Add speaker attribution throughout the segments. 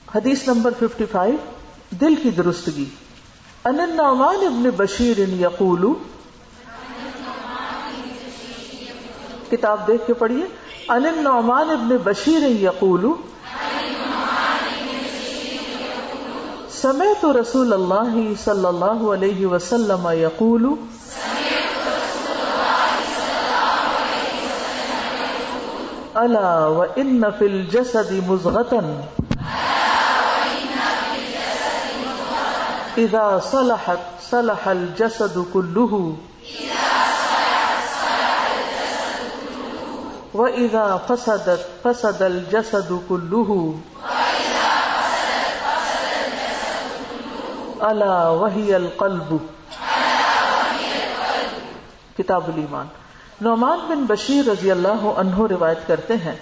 Speaker 1: حدیث نمبر 55 دل کی درستگی. ان النعمان ابن بشیر یقول، کتاب دیکھ کے پڑھیے. ان النعمان ابن بشیر یقول سمعت رسول اللہ صلی اللہ علیہ وسلم یقول الا وان فی الجسد مضغة اذا صلحت صلح الجسد كله واذا فسدت فسد الجسد كله الا وهي القلب. کتاب الایمان. نعمان بن بشیر رضی اللہ عنہ روایت کرتے ہیں،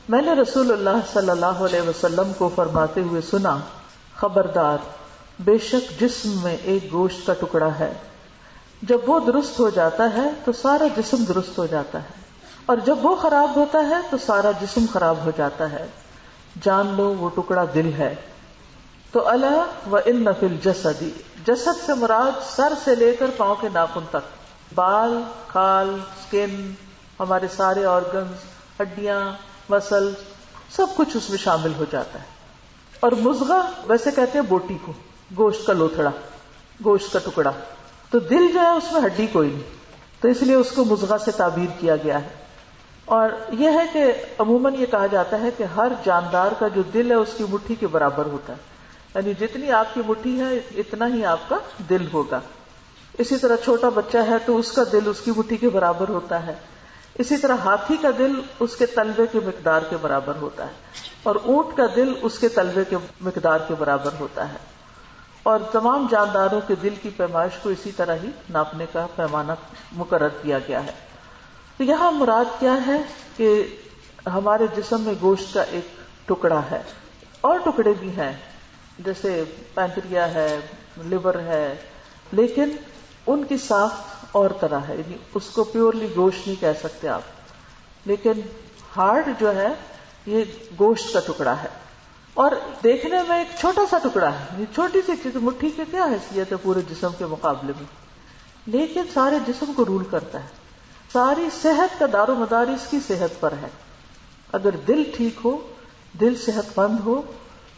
Speaker 1: میں نے رسول اللہ صلی اللہ علیہ وسلم کو فرماتے ہوئے سنا، خبردار، بے شک جسم میں ایک گوشت کا ٹکڑا ہے، جب وہ درست ہو جاتا ہے تو سارا جسم درست ہو جاتا ہے، اور جب وہ خراب ہوتا ہے تو سارا جسم خراب ہو جاتا ہے. جان لو وہ ٹکڑا دل ہے. تو الا وان فی الجسد، جسد سے مراد سر سے لے کر پاؤں کے ناخن تک، بال، کھال، سکن، ہمارے سارے آرگنز، ہڈیاں، مسل، سب کچھ اس میں شامل ہو جاتا ہے. اور مضغہ ویسے کہتے ہیں بوٹی کو، گوشت کا لوتھڑا، گوشت کا ٹکڑا. تو دل جو ہے اس میں ہڈی کوئی نہیں، تو اس لیے اس کو مضغہ سے تعبیر کیا گیا ہے. اور یہ ہے کہ عموماً یہ کہا جاتا ہے کہ ہر جاندار کا جو دل ہے اس کی مٹھی کے برابر ہوتا ہے، یعنی جتنی آپ کی مٹھی ہے اتنا ہی آپ کا دل ہوگا. اسی طرح چھوٹا بچہ ہے تو اس کا دل اس کی مٹھی کے برابر ہوتا ہے. اسی طرح ہاتھی کا دل اس کے تلوے کے مقدار کے برابر ہوتا ہے، اور اونٹ کا دل اس کے تلوے کے مقدار کے برابر ہوتا ہے. اور تمام جانداروں کے دل کی پیمائش کو اسی طرح ہی ناپنے کا پیمانہ مقرر کیا گیا ہے. تو یہاں مراد کیا ہے کہ ہمارے جسم میں گوشت کا ایک ٹکڑا ہے، اور ٹکڑے بھی ہیں جیسے پینکریا ہے، لیور ہے، لیکن ان کی ساخت اور طرح ہے، یعنی اس کو پیورلی گوشت نہیں کہہ سکتے آپ. لیکن ہارٹ جو ہے یہ گوشت کا ٹکڑا ہے، اور دیکھنے میں ایک چھوٹا سا ٹکڑا ہے، یہ چھوٹی سی چیز، مٹھی کی کیا حیثیت ہے پورے جسم کے مقابلے میں، لیکن سارے جسم کو رول کرتا ہے. ساری صحت کا دار و مدار اس کی صحت پر ہے. اگر دل ٹھیک ہو، دل صحت مند ہو،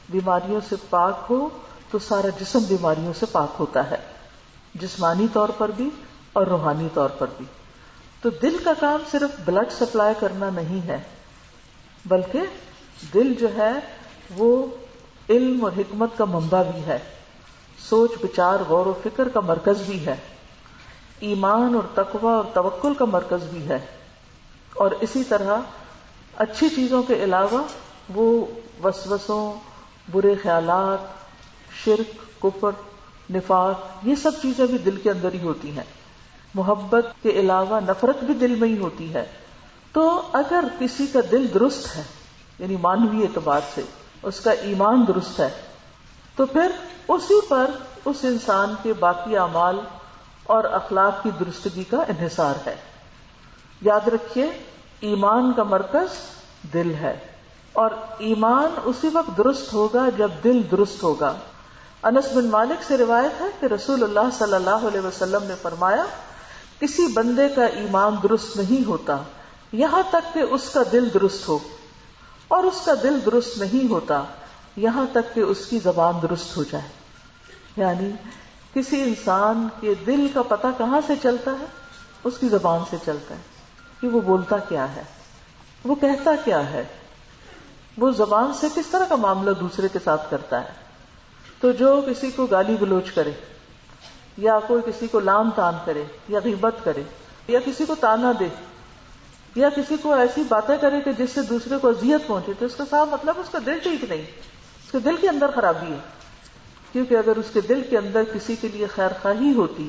Speaker 1: بیماریوں سے پاک ہو، تو سارا جسم بیماریوں سے پاک ہوتا ہے، جسمانی طور پر بھی اور روحانی طور پر بھی. تو دل کا کام صرف بلڈ سپلائی کرنا نہیں ہے، بلکہ دل جو ہے وہ علم اور حکمت کا منبع بھی ہے، سوچ بچار غور و فکر کا مرکز بھی ہے، ایمان اور تقوی اور توکل کا مرکز بھی ہے. اور اسی طرح اچھی چیزوں کے علاوہ وہ وسوسوں، برے خیالات، شرک، کفر، نفاق، یہ سب چیزیں بھی دل کے اندر ہی ہوتی ہیں. محبت کے علاوہ نفرت بھی دل میں ہی ہوتی ہے. تو اگر کسی کا دل درست ہے، یعنی مانوی اعتبار سے اس کا ایمان درست ہے، تو پھر اسی پر اس انسان کے باقی اعمال اور اخلاق کی درستگی کا انحصار ہے. یاد رکھیے، ایمان کا مرکز دل ہے، اور ایمان اسی وقت درست ہوگا جب دل درست ہوگا. انس بن مالک سے روایت ہے کہ رسول اللہ صلی اللہ علیہ وسلم نے فرمایا، کسی بندے کا ایمان درست نہیں ہوتا یہاں تک کہ اس کا دل درست ہو، اور اس کا دل درست نہیں ہوتا یہاں تک کہ اس کی زبان درست ہو جائے. یعنی کسی انسان کے دل کا پتہ کہاں سے چلتا ہے؟ اس کی زبان سے چلتا ہے کہ وہ بولتا کیا ہے، وہ کہتا کیا ہے، وہ زبان سے کس طرح کا معاملہ دوسرے کے ساتھ کرتا ہے. تو جو کسی کو گالی گلوچ کرے، یا کوئی کسی کو لام تان کرے، یا غیبت کرے، یا کسی کو تانا دے، یا کسی کو ایسی باتیں کرے کہ جس سے دوسرے کو اذیت پہنچے، تو اس کا صاف مطلب اس کا دل ٹھیک نہیں، اس کے دل کے اندر خرابی ہے. کیونکہ اگر اس کے دل کے اندر کسی کے لیے خیر خواہی ہوتی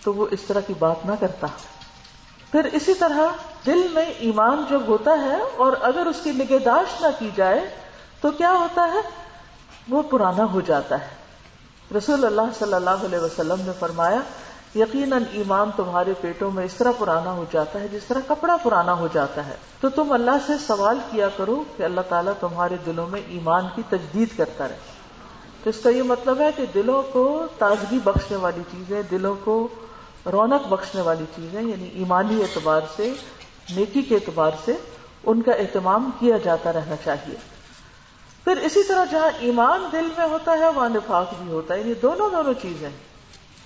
Speaker 1: تو وہ اس طرح کی بات نہ کرتا. پھر اسی طرح دل میں ایمان جب ہوتا ہے اور اگر اس کی نگہداشت نہ کی جائے تو کیا ہوتا ہے؟ وہ پرانا ہو جاتا ہے. رسول اللہ صلی اللہ علیہ وسلم نے فرمایا، یقیناً ایمان تمہارے پیٹوں میں اس طرح پرانا ہو جاتا ہے جس طرح کپڑا پرانا ہو جاتا ہے. تو تم اللہ سے سوال کیا کرو کہ اللہ تعالیٰ تمہارے دلوں میں ایمان کی تجدید کرتا رہے. تو اس کا یہ مطلب ہے کہ دلوں کو تازگی بخشنے والی چیزیں، دلوں کو رونق بخشنے والی چیزیں، یعنی ایمانی اعتبار سے، نیکی کے اعتبار سے ان کا اہتمام کیا جاتا رہنا چاہیے. پھر اسی طرح جہاں ایمان دل میں ہوتا ہے وہاں نفاق بھی ہوتا ہے، یعنی دونوں چیزیں.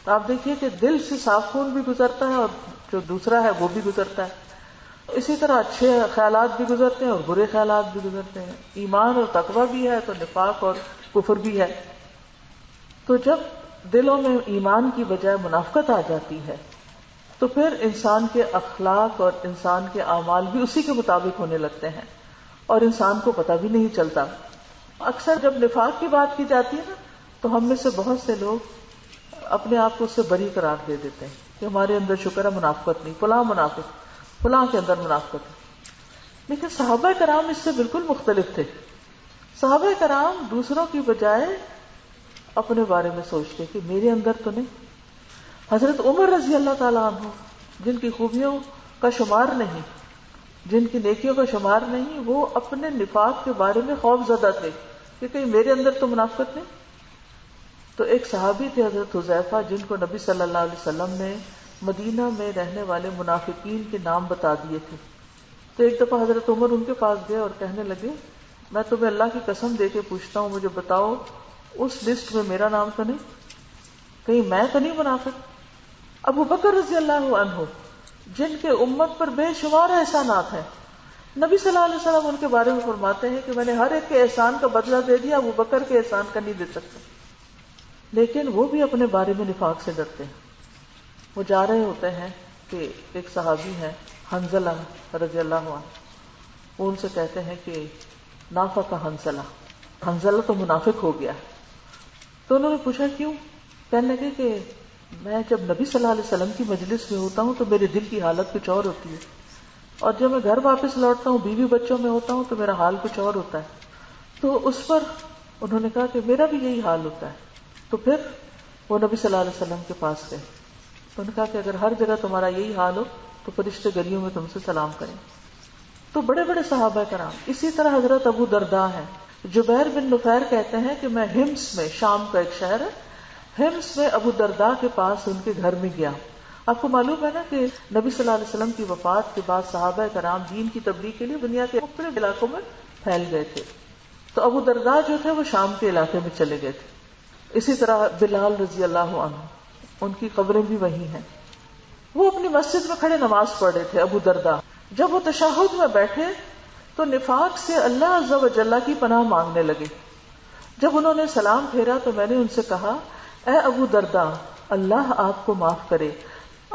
Speaker 1: آپ دیکھیے کہ دل سے صاف خون بھی گزرتا ہے اور جو دوسرا ہے وہ بھی گزرتا ہے. اسی طرح اچھے خیالات بھی گزرتے ہیں اور برے خیالات بھی گزرتے ہیں. ایمان اور تقوی بھی ہے تو نفاق اور کفر بھی ہے. تو جب دلوں میں ایمان کی بجائے منافقت آ جاتی ہے تو پھر انسان کے اخلاق اور انسان کے اعمال بھی اسی کے مطابق ہونے لگتے ہیں اور انسان کو پتہ بھی نہیں چلتا. اکثر جب نفاق کی بات کی جاتی ہے نا تو ہم میں سے بہت سے لوگ اپنے آپ کو اس سے بری قرار دے دیتے ہیں کہ ہمارے اندر شکر ہے منافقت نہیں، فلاں منافق، فلاں کے اندر منافقت ہے. لیکن صحابہ کرام اس سے بالکل مختلف تھے. صحابہ کرام دوسروں کی بجائے اپنے بارے میں سوچتے کہ میرے اندر تو نہیں. حضرت عمر رضی اللہ تعالیٰ عنہ جن کی خوبیوں کا شمار نہیں، جن کی نیکیوں کا شمار نہیں، وہ اپنے نفاق کے بارے میں خوف زدہ تھے کہ کہیں میرے اندر تو منافقت نہیں. تو ایک صحابی تھے حضرت حذیفہ جن کو نبی صلی اللہ علیہ وسلم نے مدینہ میں رہنے والے منافقین کے نام بتا دیے تھے. تو ایک دفعہ حضرت عمر ان کے پاس گئے اور کہنے لگے میں تمہیں اللہ کی قسم دے کے پوچھتا ہوں، مجھے بتاؤ اس لسٹ میں میرا نام تو نہیں، کہیں میں تو نہیں منافق. ابو بکر رضی اللہ عنہ جن کے امت پر بے شمار احسانات ہیں، نبی صلی اللہ علیہ وسلم ان کے بارے میں فرماتے ہیں کہ میں نے ہر ایک کے احسان کا بدلہ دے دیا، ابو بکر کے احسان کا نہیں دے سکتا. لیکن وہ بھی اپنے بارے میں نفاق سے ڈرتے ہیں. وہ جا رہے ہوتے ہیں کہ ایک صحابی ہیں حنظلہ رضی اللہ عنہ، وہ ان سے کہتے ہیں کہ نافق حنظلہ، حنظلہ تو منافق ہو گیا. تو انہوں نے پوچھا کیوں؟ کہنے لگے کہ میں جب نبی صلی اللہ علیہ وسلم کی مجلس میں ہوتا ہوں تو میرے دل کی حالت کچھ اور ہوتی ہے، اور جب میں گھر واپس لوٹتا ہوں بیوی بچوں میں ہوتا ہوں تو میرا حال کچھ اور ہوتا ہے. تو اس پر انہوں نے کہا کہ میرا بھی یہی حال ہوتا ہے. تو پھر وہ نبی صلی اللہ علیہ وسلم کے پاس گئے. انہوں نے کہا کہ اگر ہر جگہ تمہارا یہی حال ہو تو فرشتے گلیوں میں تم سے سلام کریں. تو بڑے بڑے صحابہ کرام. اسی طرح حضرت ابو درداء ہیں. جبیر بن نفیر کہتے ہیں کہ میں ہمس میں، شام کا ایک شہر ہے، ہمس میں ابو درداء کے پاس ان کے گھر میں گیا. آپ کو معلوم ہے نا کہ نبی صلی اللہ علیہ وسلم کی وفات کے بعد صحابہ کرام دین کی تبلیغ کے لیے دنیا کے مختلف علاقوں میں پھیل گئے تھے. تو ابو درداء جو تھے وہ شام کے علاقے میں چلے گئے تھے. اسی طرح بلال رضی اللہ عنہ، ان کی قبریں بھی وہی ہیں. وہ اپنی مسجد میں کھڑے نماز پڑھ رہے تھے ابو درداء. جب وہ تشہد میں بیٹھے تو نفاق سے اللہ عز و جل کی پناہ مانگنے لگے. جب انہوں نے سلام پھیرا تو میں نے ان سے کہا اے ابو درداء اللہ آپ کو معاف کرے،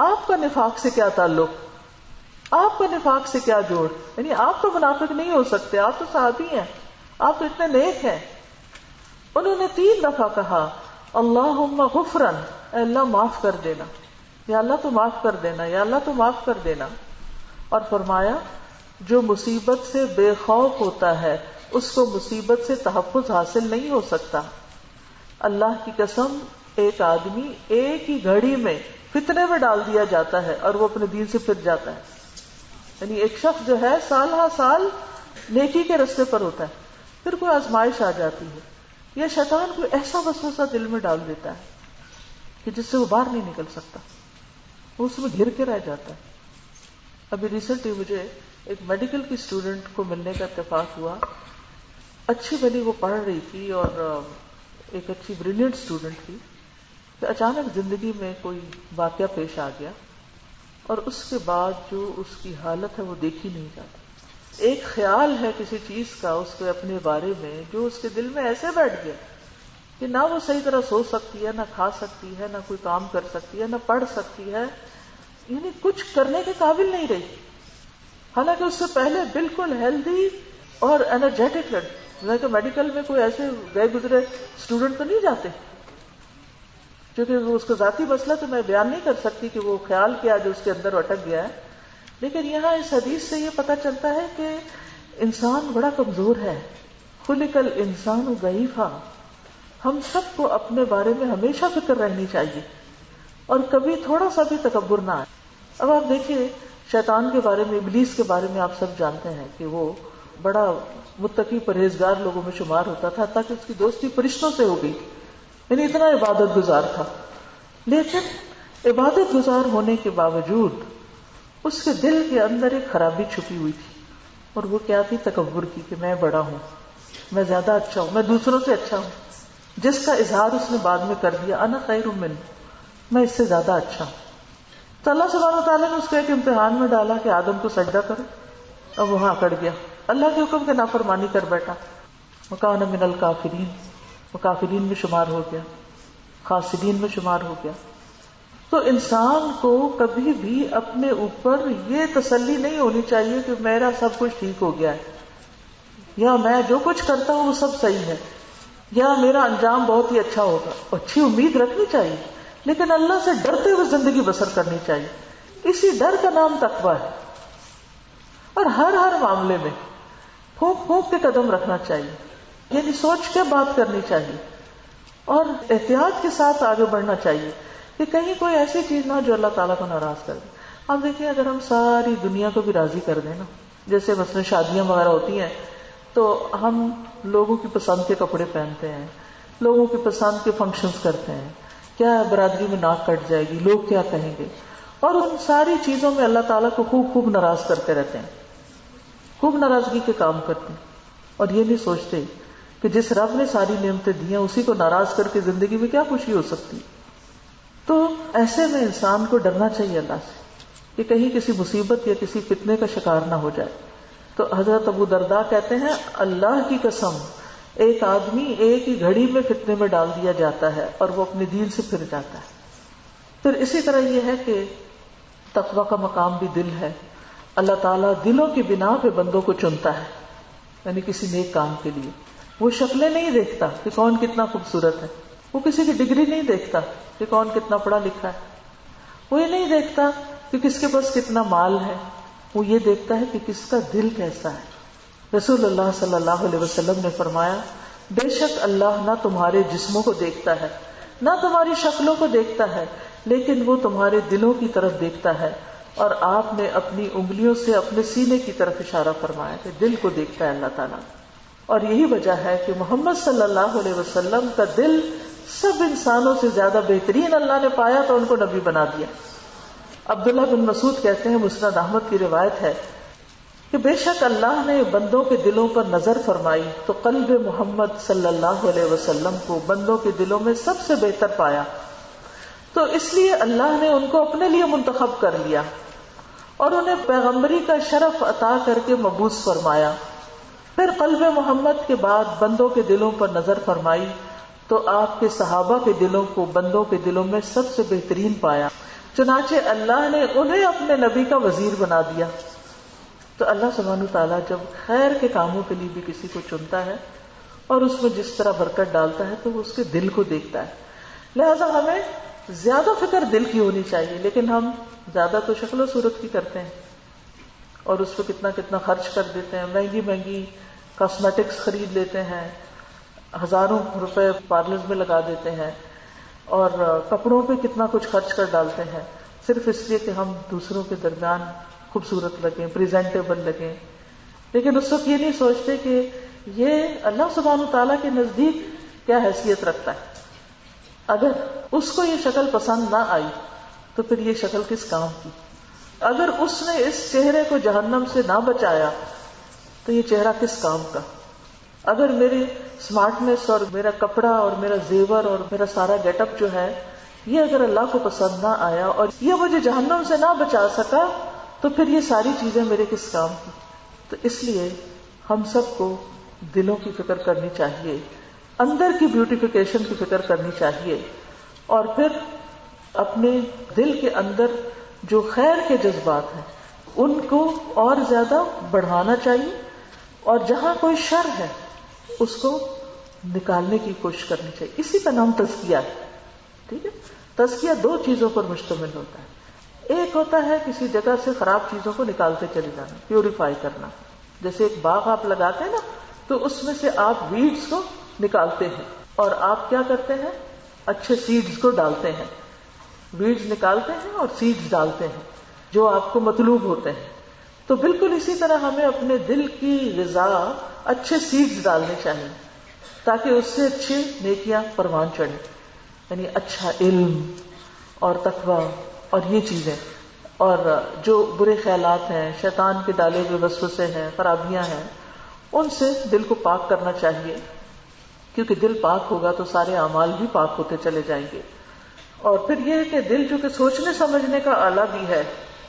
Speaker 1: آپ کا نفاق سے کیا تعلق، آپ کا نفاق سے کیا جوڑ، یعنی آپ تو منافق نہیں ہو سکتے، آپ تو صحابی ہیں، آپ تو اتنے نیک ہیں. انہوں نے 3 دفعہ کہا اللہم غفرن، اے اللہ معاف کر دینا، یا اللہ تو معاف کر دینا، یا اللہ تو معاف کر دینا. اور فرمایا جو مصیبت سے بے خوف ہوتا ہے اس کو مصیبت سے تحفظ حاصل نہیں ہو سکتا. اللہ کی قسم ایک آدمی ایک ہی گھڑی میں فتنے میں ڈال دیا جاتا ہے اور وہ اپنے دین سے پھر جاتا ہے. یعنی ایک شخص جو ہے سال ہر سال نیکی کے رستے پر ہوتا ہے، پھر کوئی آزمائش آ جاتی ہے یا شیطان کوئی ایسا وسوسہ دل میں ڈال دیتا ہے کہ جس سے وہ باہر نہیں نکل سکتا، وہ اس میں گھر کے رہ جاتا ہے. ابھی ریسنٹلی مجھے ایک میڈیکل کی اسٹوڈنٹ کو ملنے کا اتفاق ہوا. اچھی بھلی وہ پڑھ رہی تھی اور ایک اچھی بریلینٹ اسٹوڈنٹ تھی کہ اچانک زندگی میں کوئی واقعہ پیش آ گیا اور اس کے بعد جو اس کی حالت ہے وہ دیکھی نہیں جاتی. ایک خیال ہے کسی چیز کا اس کے اپنے بارے میں جو اس کے دل میں ایسے بیٹھ گیا کہ نہ وہ صحیح طرح سو سکتی ہے، نہ کھا سکتی ہے، نہ کوئی کام کر سکتی ہے، نہ پڑھ سکتی ہے، یعنی کچھ کرنے کے قابل نہیں رہی. حالانکہ اس سے پہلے بالکل ہیلدی اور انرجیٹک لڑکی، کہ میڈیکل میں کوئی ایسے گئے گزرے اسٹوڈنٹ تو نہیں جاتے، کیونکہ وہ اس کا ذاتی مسئلہ تو میں بیان نہیں کر سکتی کہ وہ خیال کیا جو اس کے اندر اٹک گیا ہے. لیکن یہاں اس حدیث سے یہ پتہ چلتا ہے کہ انسان بڑا کمزور ہے. خلق الانسان ضعیفا. ہم سب کو اپنے بارے میں ہمیشہ فکر رہنی چاہیے اور کبھی تھوڑا سا بھی تکبر نہ آئے. اب آپ دیکھیے شیطان کے بارے میں، ابلیس کے بارے میں آپ سب جانتے ہیں کہ وہ بڑا متقی پرہیزگار لوگوں میں شمار ہوتا تھا، تاکہ اس کی دوستی فرشتوں سے ہو گئی، یعنی اتنا عبادت گزار تھا. لیکن عبادت گزار ہونے کے باوجود اس کے دل کے اندر ایک خرابی چھپی ہوئی تھی، اور وہ کیا تھی؟ تکبر کی، کہ میں بڑا ہوں، میں زیادہ اچھا ہوں، میں دوسروں سے اچھا ہوں، جس کا اظہار اس نے بعد میں کر دیا، انا خیر منہ، میں اس سے زیادہ اچھا ہوں. تو اللہ سبحانہ وتعالیٰ نے اس کو ایک امتحان میں ڈالا کہ آدم کو سجدہ کرو، اب وہاں اکڑ گیا، اللہ کے حکم کے نافرمانی کر بیٹھا. وکان من الکافرین، وہ کافرین میں شمار ہو گیا، خاسرین میں شمار ہو گیا. تو انسان کو کبھی بھی اپنے اوپر یہ تسلی نہیں ہونی چاہیے کہ میرا سب کچھ ٹھیک ہو گیا ہے، یا میں جو کچھ کرتا ہوں وہ سب صحیح ہے، یا میرا انجام بہت ہی اچھا ہوگا. اچھی امید رکھنی چاہیے، لیکن اللہ سے ڈرتے ہوئے زندگی بسر کرنی چاہیے. اسی ڈر کا نام تقویٰ ہے. اور ہر معاملے میں پھونک پھونک کے قدم رکھنا چاہیے، یعنی سوچ کے بات کرنی چاہیے، اور احتیاط کے ساتھ آگے بڑھنا چاہیے کہ کہیں کوئی ایسی چیز نہ ہو جو اللہ تعالیٰ کو ناراض کر دے. آپ دیکھیں اگر ہم ساری دنیا کو بھی راضی کر دیں نا، جیسے مثلا شادیاں وغیرہ ہوتی ہیں تو ہم لوگوں کی پسند کے کپڑے پہنتے ہیں، لوگوں کی پسند کے فنکشنز کرتے ہیں، کیا برادری میں ناک کٹ جائے گی، لوگ کیا کہیں گے، اور ان ساری چیزوں میں اللہ تعالیٰ کو خوب ناراض کرتے رہتے ہیں، خوب ناراضگی کے کام کرتے ہیں، اور یہ نہیں سوچتے کہ جس رب نے ساری نعمتیں دی ہیں اسی کو ناراض کر کے زندگی میں کیا خوشی ہو سکتی. تو ایسے میں انسان کو ڈرنا چاہیے اللہ سے کہ کہیں کسی مصیبت یا کسی فتنے کا شکار نہ ہو جائے. تو حضرت ابو درداء کہتے ہیں اللہ کی قسم ایک آدمی ایک ہی گھڑی میں فتنے میں ڈال دیا جاتا ہے اور وہ اپنے دین سے پھر جاتا ہے. پھر اسی طرح یہ ہے کہ تقویٰ کا مقام بھی دل ہے. اللہ تعالیٰ دلوں کی بنا پہ بندوں کو چنتا ہے، یعنی کسی نیک کام کے لیے. وہ شکلیں نہیں دیکھتا کہ کون کتنا خوبصورت ہے، وہ کسی کی ڈگری نہیں دیکھتا کہ کون کتنا پڑھا لکھا ہے، وہ یہ نہیں دیکھتا کہ کس کے پاس کتنا مال ہے، وہ یہ دیکھتا ہے کہ کس کا دل کیسا ہے. رسول اللہ صلی اللہ علیہ وسلم نے فرمایا بے شک اللہ نہ تمہارے جسموں کو دیکھتا ہے نہ تمہاری شکلوں کو دیکھتا ہے، لیکن وہ تمہارے دلوں کی طرف دیکھتا ہے. اور آپ نے اپنی انگلیوں سے اپنے سینے کی طرف اشارہ فرمایا کہ دل کو دیکھتا ہے اللہ تعالیٰ. اور یہی وجہ ہے کہ محمد صلی اللہ علیہ وسلم کا دل سب انسانوں سے زیادہ بہترین اللہ نے پایا تو ان کو نبی بنا دیا. عبداللہ بن مسعود کہتے ہیں، مسند احمد کی روایت ہے کہ بے شک اللہ نے بندوں کے دلوں پر نظر فرمائی تو قلب محمد صلی اللہ علیہ وسلم کو بندوں کے دلوں میں سب سے بہتر پایا، تو اس لیے اللہ نے ان کو اپنے لیے منتخب کر لیا اور انہیں پیغمبری کا شرف عطا کر کے مبعوث فرمایا. پھر قلب محمد کے بعد بندوں کے دلوں پر نظر فرمائی تو آپ کے صحابہ کے دلوں کو بندوں کے دلوں میں سب سے بہترین پایا، چنانچہ اللہ نے انہیں اپنے نبی کا وزیر بنا دیا. تو اللہ سبحانہ تعالیٰ جب خیر کے کاموں کے لیے بھی کسی کو چنتا ہے اور اس میں جس طرح برکت ڈالتا ہے تو وہ اس کے دل کو دیکھتا ہے. لہذا ہمیں زیادہ فکر دل کی ہونی چاہیے، لیکن ہم زیادہ تو شکل و صورت کی کرتے ہیں اور اس پہ کتنا خرچ کر دیتے ہیں، مہنگی کاسمیٹکس خرید لیتے ہیں، ہزاروں روپے پارلرز میں لگا دیتے ہیں، اور کپڑوں پہ کتنا کچھ خرچ کر ڈالتے ہیں صرف اس لیے کہ ہم دوسروں کے درمیان خوبصورت لگیں، پریزنٹیبل لگیں. لیکن اس وقت یہ نہیں سوچتے کہ یہ اللہ سبحانہ تعالیٰ کے نزدیک کیا حیثیت رکھتا ہے. اگر اس کو یہ شکل پسند نہ آئی تو پھر یہ شکل کس کام کی. اگر اس نے اس چہرے کو جہنم سے نہ بچایا تو یہ چہرہ کس کام کا. اگر میری اسمارٹنیس اور میرا کپڑا اور میرا زیور اور میرا سارا گیٹ اپ جو ہے یہ اگر اللہ کو پسند نہ آیا اور یہ مجھے جہنم سے نہ بچا سکا تو پھر یہ ساری چیزیں میرے کس کام کی. تو اس لیے ہم سب کو دلوں کی فکر کرنی چاہیے، اندر کی بیوٹیفیکیشن کی فکر کرنی چاہیے، اور پھر اپنے دل کے اندر جو خیر کے جذبات ہیں ان کو اور زیادہ بڑھانا چاہیے، اور جہاں کوئی شر ہے اس کو نکالنے کی کوشش کرنی چاہیے. اسی کا نام تزکیہ ہے. ٹھیک ہے، تزکیہ دو چیزوں پر مشتمل ہوتا ہے. ایک ہوتا ہے کسی جگہ سے خراب چیزوں کو نکالتے چلے جانا، پیوریفائی کرنا. جیسے ایک باغ آپ لگاتے ہیں نا تو اس میں سے آپ ویڈز کو نکالتے ہیں اور آپ کیا کرتے ہیں، اچھے سیڈز کو ڈالتے ہیں. ویڈز نکالتے ہیں اور سیڈز ڈالتے ہیں جو آپ کو مطلوب ہوتے ہیں. تو بالکل اسی طرح ہمیں اپنے دل کی غذا اچھے سیڈز ڈالنے چاہیے تاکہ اس سے اچھی نیکیاں پروان چڑھیں. یعنی اچھا علم اور تقویٰ اور یہ چیزیں، اور جو برے خیالات ہیں، شیطان کے ڈالے ہوئے وسوسے ہیں، خرابیاں ہیں، ان سے دل کو پاک کرنا چاہیے، کیونکہ دل پاک ہوگا تو سارے اعمال بھی پاک ہوتے چلے جائیں گے. اور پھر یہ کہ دل چونکہ سوچنے سمجھنے کا آلہ بھی ہے،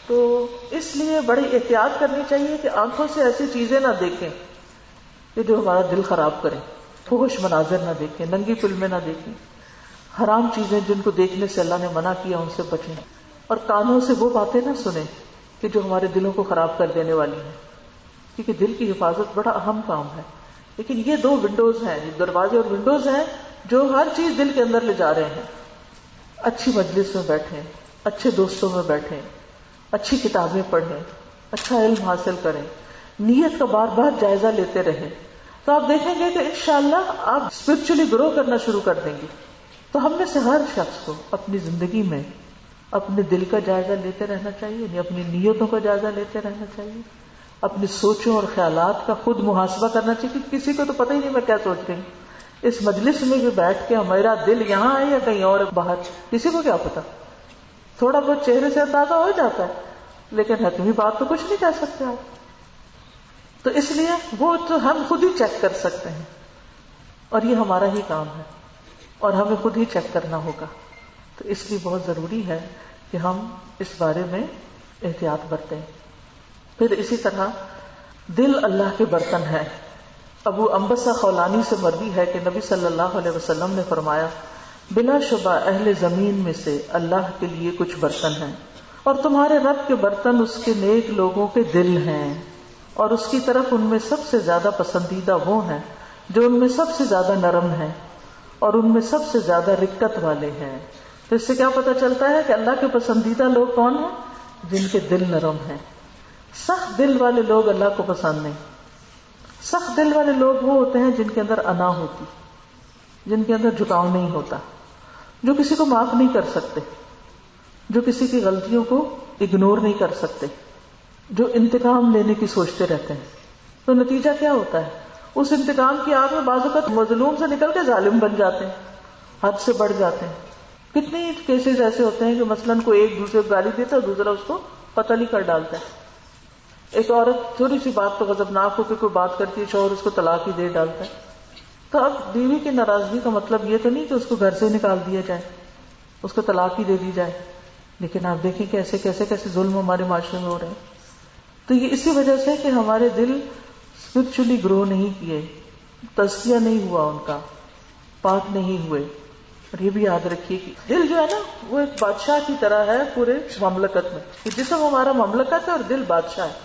Speaker 1: تو اس لیے بڑی احتیاط کرنی چاہیے کہ آنکھوں سے ایسی چیزیں نہ دیکھیں کہ جو ہمارا دل خراب کریں. فحش مناظر نہ دیکھیں، ننگی فلمیں نہ دیکھیں، حرام چیزیں جن کو دیکھنے سے اللہ نے منع کیا ان سے بچیں، اور کانوں سے وہ باتیں نہ سنیں کہ جو ہمارے دلوں کو خراب کر دینے والی ہیں، کیونکہ دل کی حفاظت بڑا اہم کام ہے. لیکن یہ دو ونڈوز ہیں، یہ دروازے اور ونڈوز ہیں جو ہر چیز دل کے اندر لے جا رہے ہیں. اچھی مجلس میں بیٹھیں، اچھے دوستوں میں بیٹھیں، اچھی کتابیں پڑھیں، اچھا علم حاصل کریں، نیت کا بار بار جائزہ لیتے رہیں، تو آپ دیکھیں گے کہ انشاءاللہ آپ اسپرچولی گرو کرنا شروع کر دیں گے. تو ہم میں سے ہر شخص کو اپنی زندگی میں اپنے دل کا جائزہ لیتے رہنا چاہیے، یعنی اپنی نیتوں کا جائزہ لیتے رہنا چاہیے، اپنی سوچوں اور خیالات کا خود محاسبہ کرنا چاہیے. کسی کو تو پتہ ہی نہیں میں کیا سوچ رہی ہوں. اس مجلس میں بھی بیٹھ کے میرا دل یہاں ہے یا کہیں اور باہر، کسی کو کیا پتا. تھوڑا بہت چہرے سے اندازہ ہو جاتا ہے، لیکن حتمی بات تو کچھ نہیں کہہ سکتے آپ. تو اس لیے وہ تو ہم خود ہی چیک کر سکتے ہیں، اور یہ ہمارا ہی کام ہے، اور ہمیں خود ہی چیک کرنا ہوگا. تو اس لیے بہت ضروری ہے کہ ہم اس بارے میں احتیاط برتیں. پھر اسی طرح دل اللہ کے برتن ہے. ابو انبسہ خولانی سے مروی ہے کہ نبی صلی اللہ علیہ وسلم نے فرمایا، بلا شبہ اہل زمین میں سے اللہ کے لیے کچھ برتن ہیں، اور تمہارے رب کے برتن اس کے نیک لوگوں کے دل ہیں، اور اس کی طرف ان میں سب سے زیادہ پسندیدہ وہ ہیں جو ان میں سب سے زیادہ نرم ہیں اور ان میں سب سے زیادہ رقت والے ہیں. تو اس سے کیا پتہ چلتا ہے کہ اللہ کے پسندیدہ لوگ کون ہیں؟ جن کے دل نرم ہیں. سخت دل والے لوگ اللہ کو پسند نہیں. سخت دل والے لوگ وہ ہوتے ہیں جن کے اندر انا ہوتی، جن کے اندر جھکاؤ نہیں ہوتا، جو کسی کو معاف نہیں کر سکتے، جو کسی کی غلطیوں کو اگنور نہیں کر سکتے، جو انتقام لینے کی سوچتے رہتے ہیں. تو نتیجہ کیا ہوتا ہے؟ اس انتقام کی آگ میں بعض اوقات مظلوم سے نکل کے ظالم بن جاتے ہیں، حد سے بڑھ جاتے ہیں. کتنی کیسز ایسے ہوتے ہیں کہ مثلاً کوئی ایک دوسرے کو گالی دیتا ہے، دوسرا اس کو قتل ہی کر ڈالتا ہے. ایک عورت تھوڑی سی بات پہ غضبناک ہو کے کوئی بات کرتی ہے، شوہر اس کو طلاق ہی دے ڈالتا ہے. تو اب بیوی کی ناراضگی کا مطلب یہ تو نہیں کہ اس کو گھر سے نکال دیا جائے، اس کو طلاق ہی دے دی جائے. لیکن آپ دیکھیں کہ ایسے کیسے ظلم ہمارے معاشرے میں ہو رہے ہیں. تو یہ اسی وجہ سے کہ ہمارے دل اسپرچولی گرو نہیں کیے، تزکیہ نہیں ہوا، ان کا پاک نہیں ہوئے. اور یہ بھی یاد رکھیے کہ دل جو ہے نا وہ ایک بادشاہ کی طرح ہے پورے مملکت میں. جسم ہمارا مملکت ہے اور دل بادشاہ ہے.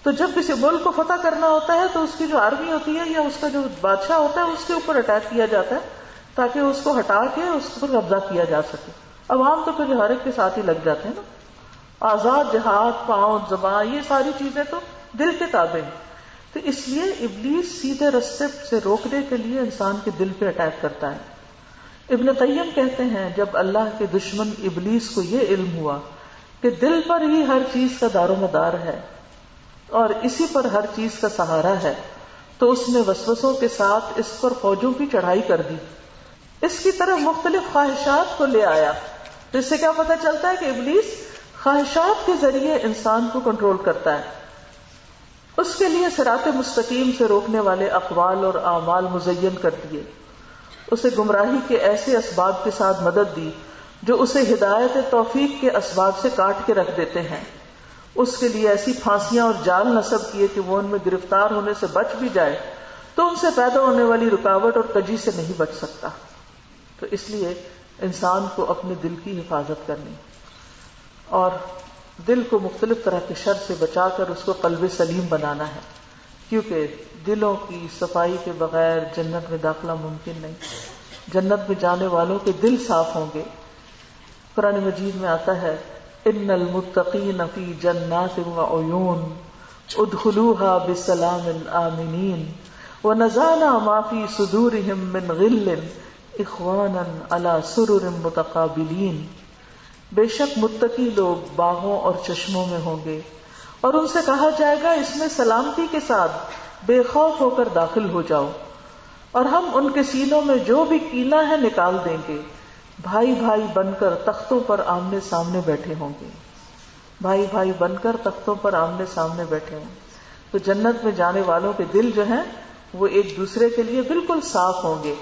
Speaker 1: تو جب کسی ملک کو فتح کرنا ہوتا ہے تو اس کی جو آرمی ہوتی ہے یا اس کا جو بادشاہ ہوتا ہے اس کے اوپر اٹیک کیا جاتا ہے تاکہ اس کو ہٹا کے اس پر قبضہ کیا جا سکے. عوام تو پھر ہر ایک کے ساتھ ہی لگ جاتے ہیں نا. آزاد جہاد، پاؤں، زبان، یہ ساری چیزیں تو دل کے تابع ہیں. تو اس لیے ابلیس سیدھے راستے سے روکنے کے لیے انسان کے دل پہ اٹیک کرتا ہے. ابن قیم کہتے ہیں جب اللہ کے دشمن ابلیس کو یہ علم ہوا کہ دل پر ہی ہر چیز کا دار و مدار ہے اور اسی پر ہر چیز کا سہارا ہے، تو اس نے وسوسوں کے ساتھ اس پر فوجوں کی چڑھائی کر دی، اس کی طرف مختلف خواہشات کو لے آیا. تو اس سے کیا پتہ چلتا ہے کہ ابلیس خواہشات کے ذریعے انسان کو کنٹرول کرتا ہے. اس کے لیے صراط مستقیم سے روکنے والے اقوال اور اعمال مزین کر دیے، اسے گمراہی کے ایسے اسباب کے ساتھ مدد دی جو اسے ہدایت توفیق کے اسباب سے کاٹ کے رکھ دیتے ہیں. اس کے لیے ایسی پھانسیاں اور جال نصب کیے کہ وہ ان میں گرفتار ہونے سے بچ بھی جائے تو ان سے پیدا ہونے والی رکاوٹ اور کجی سے نہیں بچ سکتا. تو اس لیے انسان کو اپنے دل کی حفاظت کرنی اور دل کو مختلف طرح کے شر سے بچا کر اس کو قلب سلیم بنانا ہے، کیونکہ دلوں کی صفائی کے بغیر جنت میں داخلہ ممکن نہیں. جنت میں جانے والوں کے دل صاف ہوں گے. قرآن مجید میں آتا ہے ان المتقین فی جنات وعیون ادخلوها بسلام آمنین ونزعنا ما فی صدورهم من غل اخوانا علی سرر متقابلین بے شک متقی لوگ باغوں اور چشموں میں ہوں گے، اور ان سے کہا جائے گا اس میں سلامتی کے ساتھ بے خوف ہو کر داخل ہو جاؤ، اور ہم ان کے سینوں میں جو بھی کینہ ہے نکال دیں گے۔ بھائی بھائی بن کر تختوں پر آمنے سامنے بیٹھے ہوں گے، بھائی بھائی بن کر تختوں پر آمنے سامنے بیٹھے ہوں گے۔ تو جنت میں جانے والوں کے دل جو ہیں وہ ایک دوسرے کے لیے بالکل صاف ہوں گے،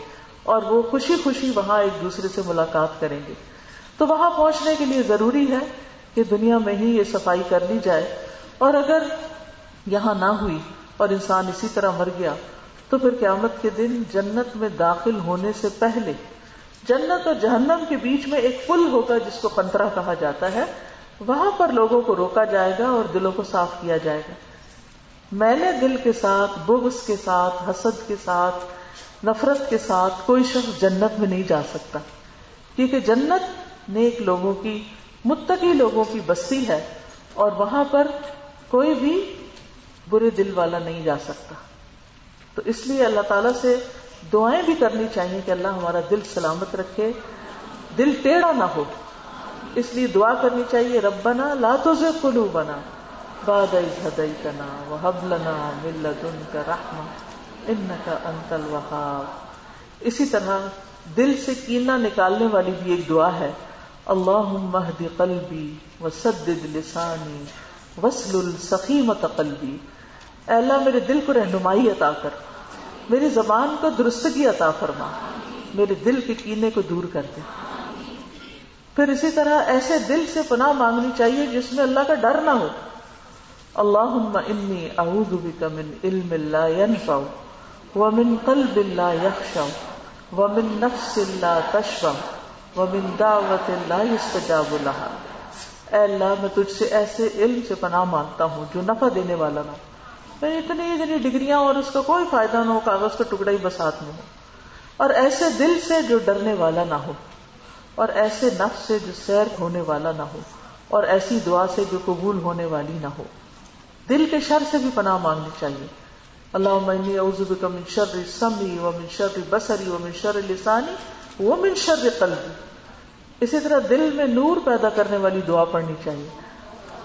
Speaker 1: اور وہ خوشی خوشی وہاں ایک دوسرے سے ملاقات کریں گے۔ تو وہاں پہنچنے کے لیے ضروری ہے کہ دنیا میں ہی یہ صفائی کر لی جائے، اور اگر یہاں نہ ہوئی اور انسان اسی طرح مر گیا تو پھر قیامت کے دن جنت میں داخل ہونے سے پہلے جنت اور جہنم کے بیچ میں ایک پل ہوگا جس کو قنطرہ کہا جاتا ہے، وہاں پر لوگوں کو روکا جائے گا اور دلوں کو صاف کیا جائے گا۔ میلے دل کے ساتھ، بغض کے ساتھ، حسد کے ساتھ، نفرت کے ساتھ کوئی شخص جنت میں نہیں جا سکتا، کیونکہ جنت نیک لوگوں کی، متقی لوگوں کی بستی ہے، اور وہاں پر کوئی بھی برے دل والا نہیں جا سکتا۔ تو اس لیے اللہ تعالیٰ سے دعائیں بھی کرنی چاہیے کہ اللہ ہمارا دل سلامت رکھے، دل ٹیڑھا نہ ہو۔ اس لیے دعا کرنی چاہیے ربنا لا تزغ قلوبنا بعد اذ ہدیتنا وہب لنا من لدنک رحمہ انک انت الوہاب۔ اسی طرح دل سے کینہ نکالنے والی بھی ایک دعا ہے، اللہم اہد قلبی وسدد لسانی واسلل سخیمۃ قلبی۔ اے اللہ میرے دل کو رہنمائی عطا کر، میری زبان کو درستگی عطا فرما، میرے دل کے کینے کو دور کر دے۔ پھر اسی طرح ایسے دل سے پناہ مانگنی چاہیے جس میں اللہ کا ڈر نہ ہو۔ اللہم انی اعوذ بک من علم لا ینفع ومن قلب لا یخشع ومن نفس لا تشبع ومن دعوت لا یستجاب لها۔ اے اللہ میں تجھ سے ایسے علم سے پناہ مانگتا ہوں جو نفع دینے والا نہ ہو، میں اتنی ڈگریاں اور اس کا کوئی فائدہ نہ ہو، کاغذ کا ٹکڑا ہی بس ہاتھ میں ہو، اور ایسے دل سے جو ڈرنے والا نہ ہو، اور ایسے نفس سے جو سیر ہونے والا نہ ہو، اور ایسی دعا سے جو قبول ہونے والی نہ ہو۔ دل کے شر سے بھی پناہ مانگنی چاہیے، اللہم انی اعوذ بک من شر سمعی ومن شر بصری ومن شر لسانی ومن شر قلبی۔ اسی طرح دل میں نور پیدا کرنے والی دعا پڑھنی چاہیے،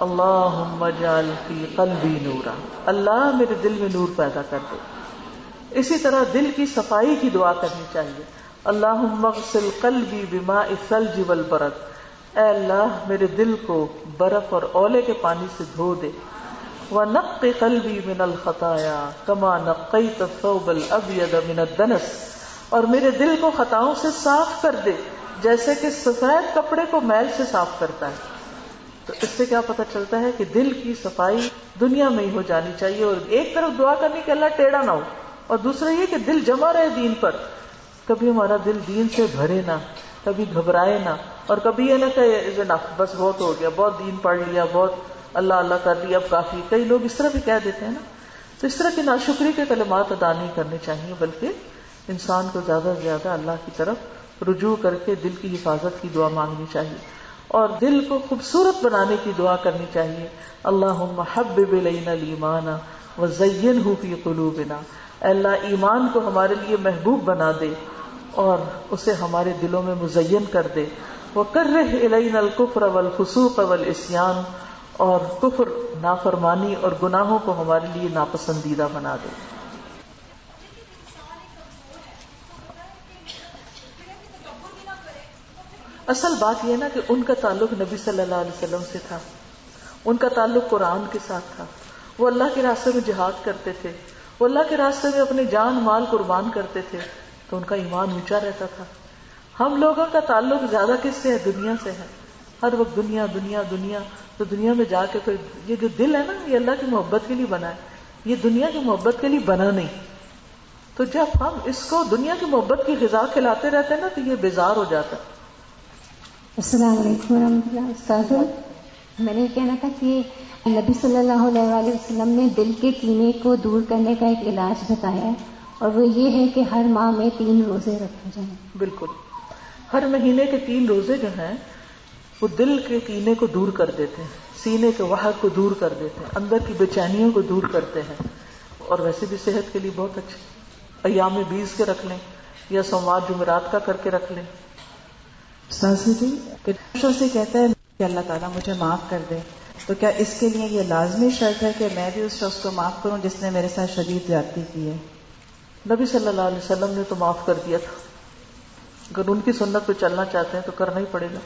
Speaker 1: اللہم اجعل فی قلبی نورا، اللہ میرے دل میں نور پیدا کر دے۔ اسی طرح دل کی صفائی کی دعا کرنی چاہیے، اللہم اغسل قلبی بماء الثلج والبرد، اے اللہ میرے دل کو برف اور اولے کے پانی سے دھو دے، وَنَقِّ قَلْبِي مِنَ الْخَطَايَا كَمَا نَقَّيْتَ الثَّوْبَ الْأَبْيَضَ مِنَ الدَّنَسِ، اور میرے دل کو خطاؤں سے صاف کر دے جیسے کہ سفید کپڑے کو میل سے صاف کرتا ہے۔ تو اس سے کیا پتہ چلتا ہے کہ دل کی صفائی دنیا میں ہی ہو جانی چاہیے، اور ایک طرف دعا کرنی کہ اللہ ٹیڑھا نہ ہو، اور دوسرا یہ کہ دل جمع رہے دین پر، کبھی ہمارا دل دین سے بھرے نہ، کبھی گھبرائے نہ، اور کبھی یہ نہ کہ بس بہت ہو گیا، بہت دین پڑھ لیا، بہت اللہ اللہ کر لیا، اب کافی۔ کئی لوگ اس طرح بھی کہہ دیتے ہیں نا، تو اس طرح کی ناشکری کے کلمات ادا نہیں کرنے چاہیے، بلکہ انسان کو زیادہ سے زیادہ اللہ کی طرف رجوع کر کے دل کی حفاظت کی دعا مانگنی چاہیے، اور دل کو خوبصورت بنانے کی دعا کرنی چاہیے، اللہم حبب الینا الایمان وزینہ فی قلوبنا، اے اللہ ایمان کو ہمارے لیے محبوب بنا دے اور اسے ہمارے دلوں میں مزین کر دے، وکرہ الینا الکفر والفسوق والعصیان، اور کفر، نافرمانی اور گناہوں کو ہمارے لیے ناپسندیدہ بنا دے۔ اصل بات یہ نا کہ ان کا تعلق نبی صلی اللہ علیہ وسلم سے تھا، ان کا تعلق قرآن کے ساتھ تھا، وہ اللہ کے راستے میں جہاد کرتے تھے، وہ اللہ کے راستے میں اپنے جان مال قربان کرتے تھے، تو ان کا ایمان اونچا رہتا تھا۔ ہم لوگوں کا تعلق زیادہ کس سے ہے؟ دنیا سے ہے، ہر وقت دنیا دنیا دنیا، تو دنیا میں جا کے پھر یہ جو دل ہے نا، یہ اللہ کی محبت کے لیے بنا ہے، یہ دنیا کی محبت کے لیے بنا نہیں۔ تو جب ہم اس کو دنیا کی محبت کی غذا کھلاتے رہتے ہیں نا، تو یہ بیزار ہو جاتا ہے۔
Speaker 2: السلام علیکم ورحمۃ اللہ۔ استاذ، میں نے یہ کہنا تھا کہ نبی صلی اللہ علیہ وآلہ وسلم نے دل کے کینے کو دور کرنے کا ایک علاج بتایا ہے، اور وہ یہ ہے کہ ہر ماہ میں 3 روزے رکھے جائیں۔
Speaker 1: بالکل، ہر مہینے کے 3 روزے جو ہیں وہ دل کے کینے کو دور کر دیتے ہیں، سینے کے وحر کو دور کر دیتے ہیں، اندر کی بے چینیوں کو دور کرتے ہیں، اور ویسے بھی صحت کے لیے بہت اچھے۔ ایام 20 کے رکھ لیں یا سوموار جمعرات کا کر کے رکھ لیں۔
Speaker 3: استاذ جی سے کہتا ہے کہ اللہ تعالیٰ مجھے معاف کر دے، تو کیا اس کے لیے یہ لازمی شرط ہے کہ میں بھی اس شخص کو معاف کروں جس نے میرے ساتھ شدید زیادتی کی ہے؟
Speaker 1: نبی صلی اللہ علیہ وسلم نے تو معاف کر دیا تھا، اگر ان کی سنت پہ چلنا چاہتے ہیں تو کرنا ہی پڑے گا.